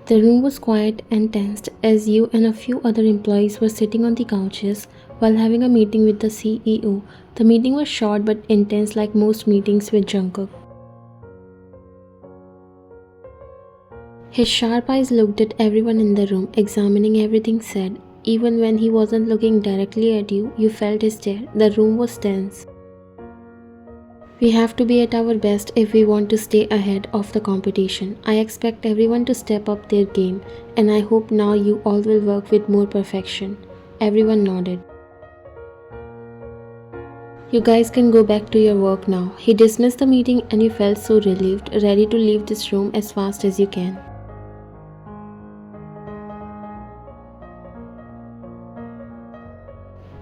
The room was quiet and tense as you and a few other employees were sitting on the couches while having a meeting with the CEO. The meeting was short but intense like most meetings with Jungkook. His sharp eyes looked at everyone in the room, examining everything said. Even when he wasn't looking directly at you, you felt his stare. The room was tense. We have to be at our best if we want to stay ahead of the competition. I expect everyone to step up their game, and I hope now you all will work with more perfection. Everyone nodded. You guys can go back to your work now. He dismissed the meeting and you felt so relieved, ready to leave this room as fast as you can.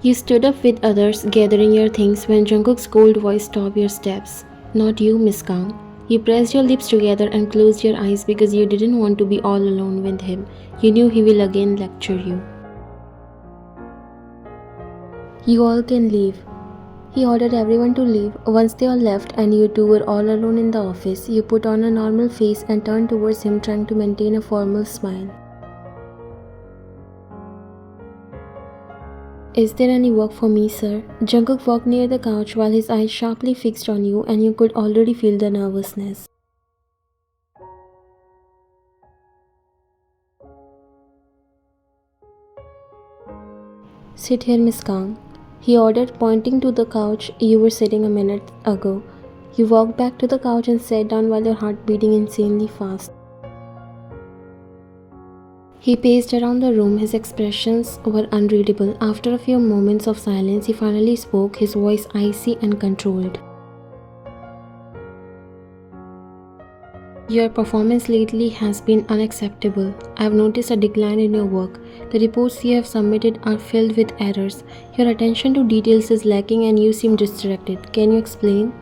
You stood up with others, gathering your things when Jungkook's cold voice stopped your steps. Not you, Miss Kang. You pressed your lips together and closed your eyes because you didn't want to be all alone with him. You knew he will again lecture you. You all can leave. He ordered everyone to leave. Once they all left and you two were all alone in the office, you put on a normal face and turned towards him trying to maintain a formal smile. Is there any work for me, sir? Jungkook walked near the couch while his eyes sharply fixed on you and you could already feel the nervousness. Sit here, Miss Kang, he ordered, pointing to the couch you were sitting a minute ago. You walked back to the couch and sat down while your heart beating insanely fast. He paced around the room, his expressions were unreadable. After a few moments of silence, he finally spoke, his voice icy and controlled. Your performance lately has been unacceptable. I have noticed a decline in your work. The reports you have submitted are filled with errors. Your attention to details is lacking and you seem distracted. Can you explain?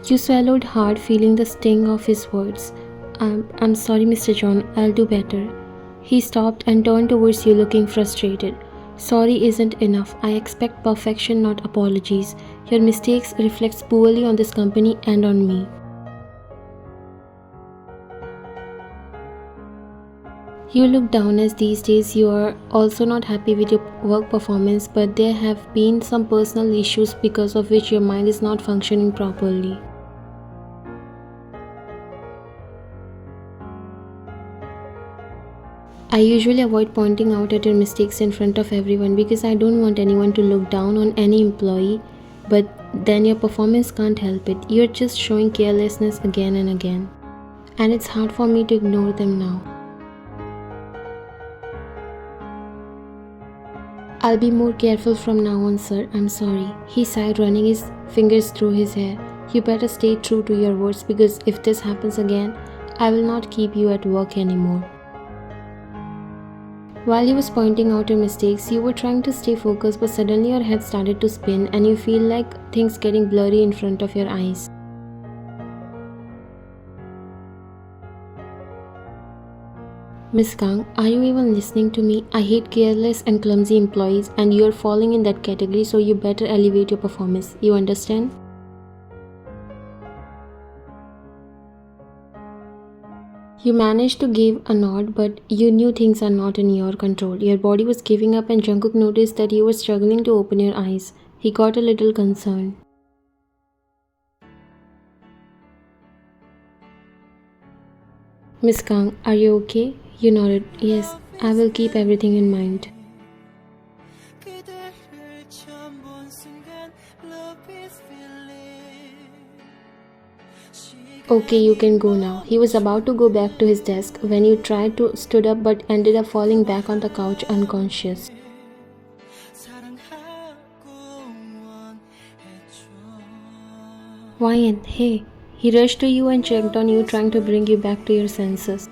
You swallowed hard, feeling the sting of his words. I'm sorry, Mr. John, I'll do better. He stopped and turned towards you looking frustrated. Sorry isn't enough. I expect perfection, not apologies. Your mistakes reflect poorly on this company and on me. You look down as these days you are also not happy with your work performance, but there have been some personal issues because of which your mind is not functioning properly. I usually avoid pointing out at your mistakes in front of everyone because I don't want anyone to look down on any employee, but then your performance can't help it. You're just showing carelessness again and again, and it's hard for me to ignore them now. I'll be more careful from now on, sir. I'm sorry. He sighed, running his fingers through his hair. You better stay true to your words because if this happens again, I will not keep you at work anymore. While he was pointing out your mistakes, you were trying to stay focused, but suddenly your head started to spin and you feel like things getting blurry in front of your eyes. Miss Kang, are you even listening to me? I hate careless and clumsy employees and you're falling in that category, so you better elevate your performance. You understand? You managed to give a nod, but you knew things are not in your control. Your body was giving up and Jungkook noticed that you were struggling to open your eyes. He got a little concerned. Miss Kang, are you okay? You nodded. Yes, I will keep everything in mind. Okay, you can go now. He was about to go back to his desk when you tried to stood up but ended up falling back on the couch unconscious. Wyan, hey. He rushed to you and checked on you, trying to bring you back to your senses.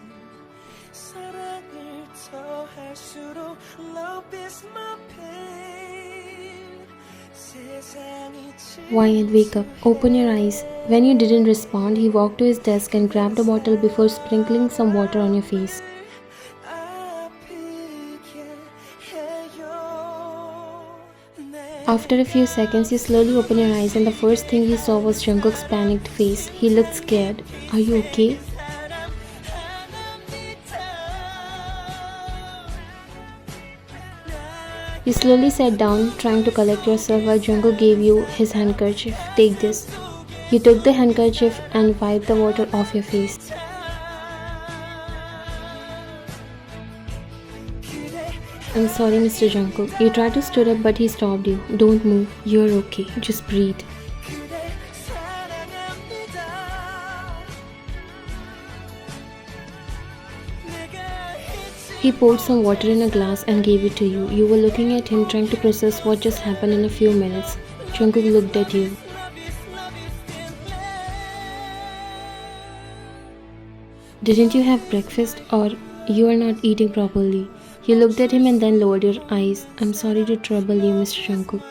Wyan, wake up. Open your eyes. When you didn't respond, he walked to his desk and grabbed a bottle before sprinkling some water on your face. After a few seconds, you slowly opened your eyes and the first thing you saw was Jungkook's panicked face. He looked scared. Are you okay? You slowly sat down, trying to collect yourself while Jungkook gave you his handkerchief. Take this. You took the handkerchief and wiped the water off your face. I'm sorry, Mr. Jungkook. You tried to stand up, but he stopped you. Don't move. You're okay. Just breathe. He poured some water in a glass and gave it to you. You were looking at him, trying to process what just happened in a few minutes. Jungkook looked at you. Didn't you have breakfast, or you are not eating properly? You looked at him and then lowered your eyes. I'm sorry to trouble you, Mr. Jungkook.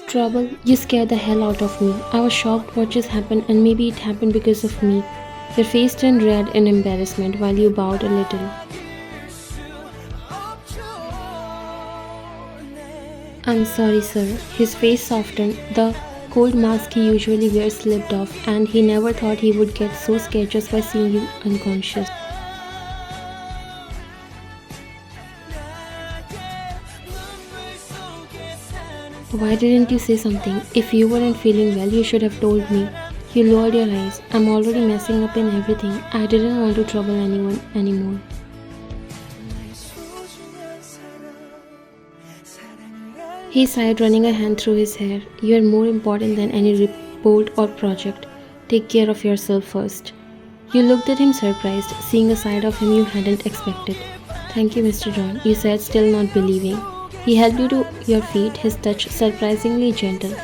Trouble? You scared the hell out of me. I was shocked what just happened, and maybe it happened because of me. Your face turned red in embarrassment while you bowed a little. I'm sorry, sir. His face softened. The cold mask he usually wears slipped off, and he never thought he would get so scared just by seeing you unconscious. Why didn't you say something? If you weren't feeling well, you should have told me. You lowered your eyes. I'm already messing up in everything. I didn't want to trouble anyone anymore. He sighed, running a hand through his hair. You are more important than any report or project. Take care of yourself first. You looked at him surprised, seeing a side of him you hadn't expected. Thank you, Mr. John, you said, still not believing. He helped you to your feet, his touch surprisingly gentle.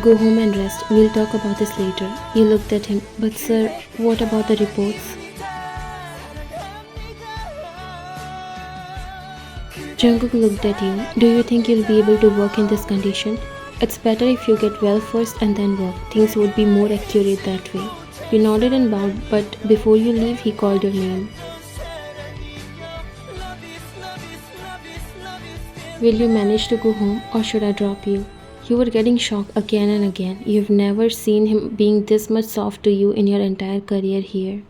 Go home and rest. We'll talk about this later. You looked at him. But sir, what about the reports? Jungkook looked at you. Do you think you'll be able to work in this condition? It's better if you get well first and then work. Things would be more accurate that way. You nodded and bowed, but before you leave, he called your name. Will you manage to go home, or should I drop you? You were getting shocked again and again. You've never seen him being this much soft to you in your entire career here.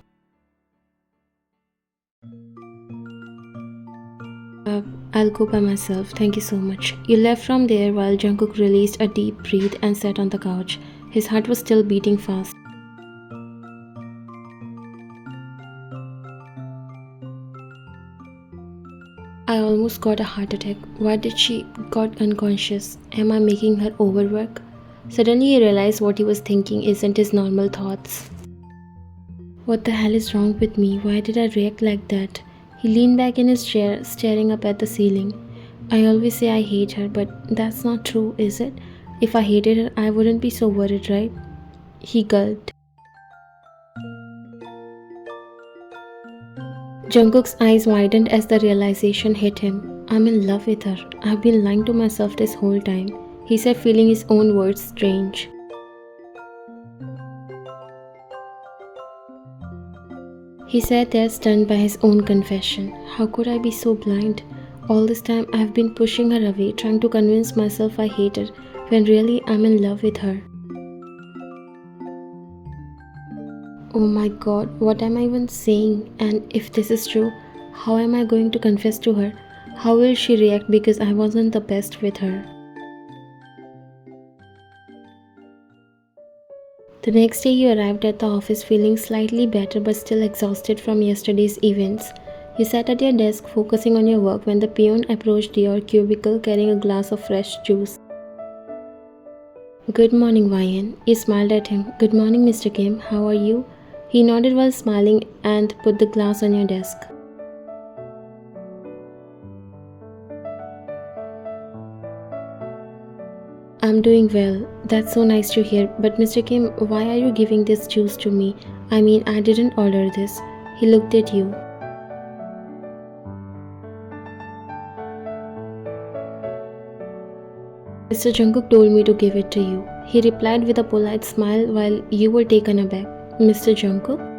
I'll go by myself. Thank you so much. You left from there while Jungkook released a deep breath and sat on the couch. His heart was still beating fast. I almost got a heart attack. Why did she got unconscious? Am I making her overwork? Suddenly he realized what he was thinking isn't his normal thoughts. What the hell is wrong with me? Why did I react like that? He leaned back in his chair, staring up at the ceiling. I always say I hate her, but that's not true, is it? If I hated her, I wouldn't be so worried, right? He gulped. Jungkook's eyes widened as the realization hit him. I'm in love with her. I've been lying to myself this whole time, he said, feeling his own words strange. He sat there stunned by his own confession. How could I be so blind? All this time I've been pushing her away, trying to convince myself I hate her, when really I'm in love with her. Oh my god, what am I even saying? And if this is true, how am I going to confess to her? How will she react because I wasn't the best with her? The next day you arrived at the office feeling slightly better but still exhausted from yesterday's events. You sat at your desk focusing on your work when the peon approached your cubicle carrying a glass of fresh juice. Good morning, Ryan. You smiled at him. Good morning, Mr. Kim. How are you? He nodded while smiling and put the glass on your desk. I'm doing well. That's so nice to hear. But Mr. Kim, why are you giving this juice to me? I mean, I didn't order this. He looked at you. Mr. Jungkook told me to give it to you. He replied with a polite smile while you were taken aback. Mr. Jungkook?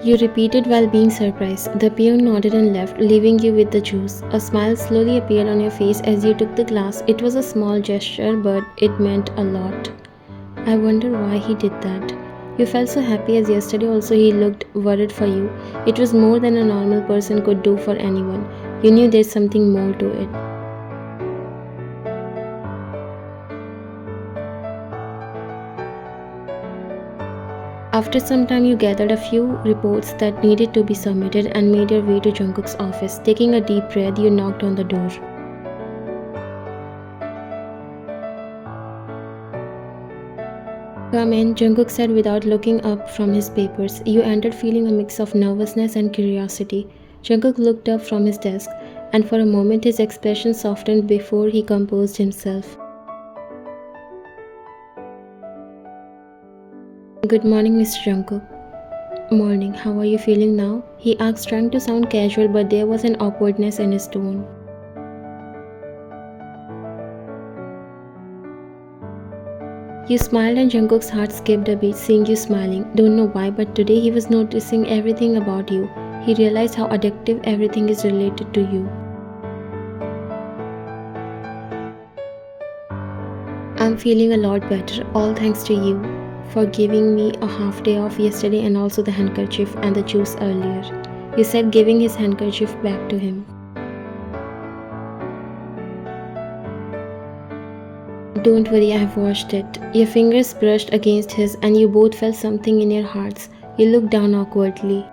You repeated while being surprised. The peon nodded and left, leaving you with the juice. A smile slowly appeared on your face as you took the glass. It was a small gesture, but it meant a lot. I wonder why he did that. You felt so happy as yesterday also he looked worried for you. It was more than a normal person could do for anyone. You knew there's something more to it. After some time, you gathered a few reports that needed to be submitted and made your way to Jungkook's office. Taking a deep breath, you knocked on the door. Come in, Jungkook said without looking up from his papers. You entered feeling a mix of nervousness and curiosity. Jungkook looked up from his desk, and for a moment his expression softened before he composed himself. Good morning, Mr. Jungkook. Morning, how are you feeling now? He asked, trying to sound casual, but there was an awkwardness in his tone. You smiled and Jungkook's heart skipped a beat seeing you smiling. Don't know why, but today he was noticing everything about you. He realized how addictive everything is related to you. I'm feeling a lot better, all thanks to you for giving me a half day off yesterday and also the handkerchief and the juice earlier. You said, giving his handkerchief back to him. Don't worry, I have washed it. Your fingers brushed against his and you both felt something in your hearts. You looked down awkwardly.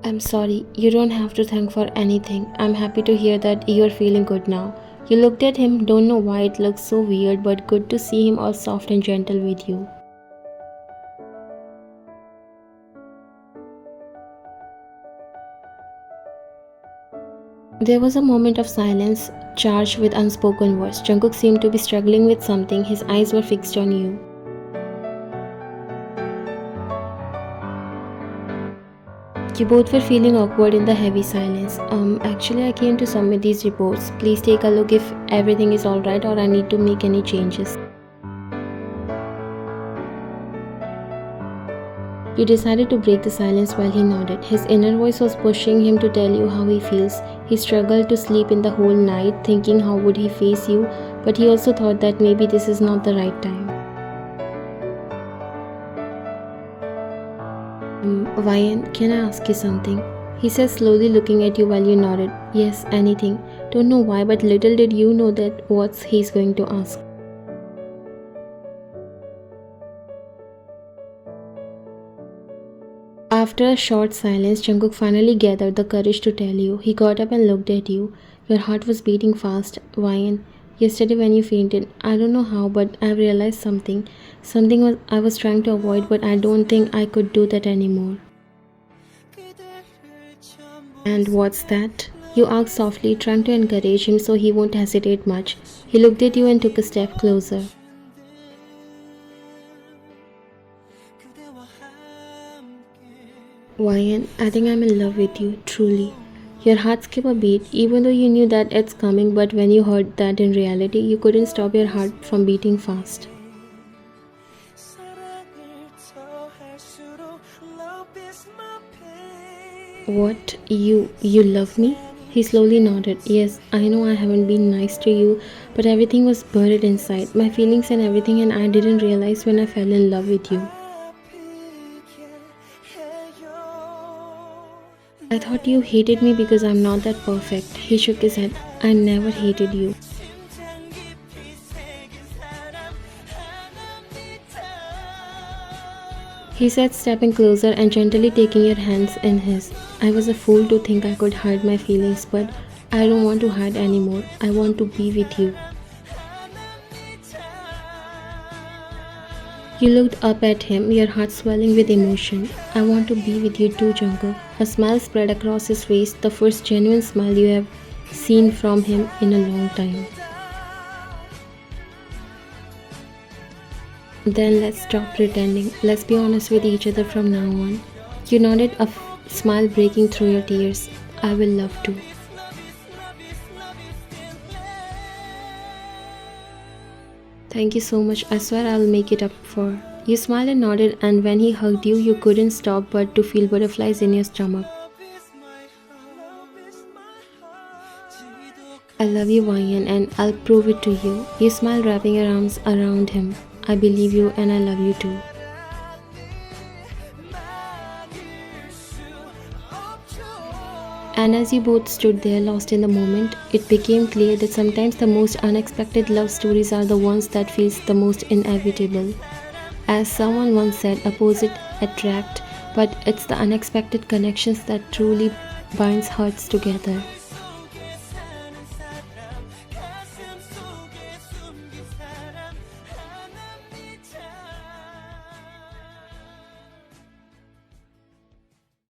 I'm sorry, you don't have to thank for anything. I'm happy to hear that you're feeling good now. You looked at him, don't know why it looks so weird, but good to see him all soft and gentle with you. There was a moment of silence, charged with unspoken words. Jungkook seemed to be struggling with something. His eyes were fixed on you. You both were feeling awkward in the heavy silence. Actually I came to submit these reports. Please take a look if everything is alright or I need to make any changes. You decided to break the silence while he nodded. His inner voice was pushing him to tell you how he feels. He struggled to sleep in the whole night, thinking how would he face you, but he also thought that maybe this is not the right time. Vian, can I ask you something? He said, slowly looking at you while you nodded. Yes, anything. Don't know why, but little did you know that what he's going to ask. After a short silence, Jungkook finally gathered the courage to tell you. He got up and looked at you. Your heart was beating fast. Vian, yesterday when you fainted, I don't know how, but I realized something. Something I was trying to avoid, but I don't think I could do that anymore. And what's that? You asked softly, trying to encourage him so he won't hesitate much. He looked at you and took a step closer. Vian, I think I'm in love with you, truly. Your heart skipped a beat, even though you knew that it's coming, but when you heard that in reality, you couldn't stop your heart from beating fast. What? You love me? He slowly nodded. Yes, I know I haven't been nice to you, but everything was buried inside. My feelings and everything, and I didn't realize when I fell in love with you. I thought you hated me because I'm not that perfect. He shook his head. I never hated you. He said, stepping closer and gently taking your hands in his. I was a fool to think I could hide my feelings, but I don't want to hide anymore. I want to be with you. You looked up at him, your heart swelling with emotion. I want to be with you too, Jungkook. A smile spread across his face, the first genuine smile you have seen from him in a long time. Then let's stop pretending. Let's be honest with each other from now on. You nodded, a smile breaking through your tears. I will love to. Thank you so much. I swear I'll make it up for. You smiled and nodded, and when he hugged you, you couldn't stop but to feel butterflies in your stomach. I love you, Ryan, and I'll prove it to you. You smile, wrapping your arms around him. I believe you, and I love you too. And as you both stood there lost in the moment, it became clear that sometimes the most unexpected love stories are the ones that feel the most inevitable. As someone once said, opposite attract, but it's the unexpected connections that truly binds hearts together.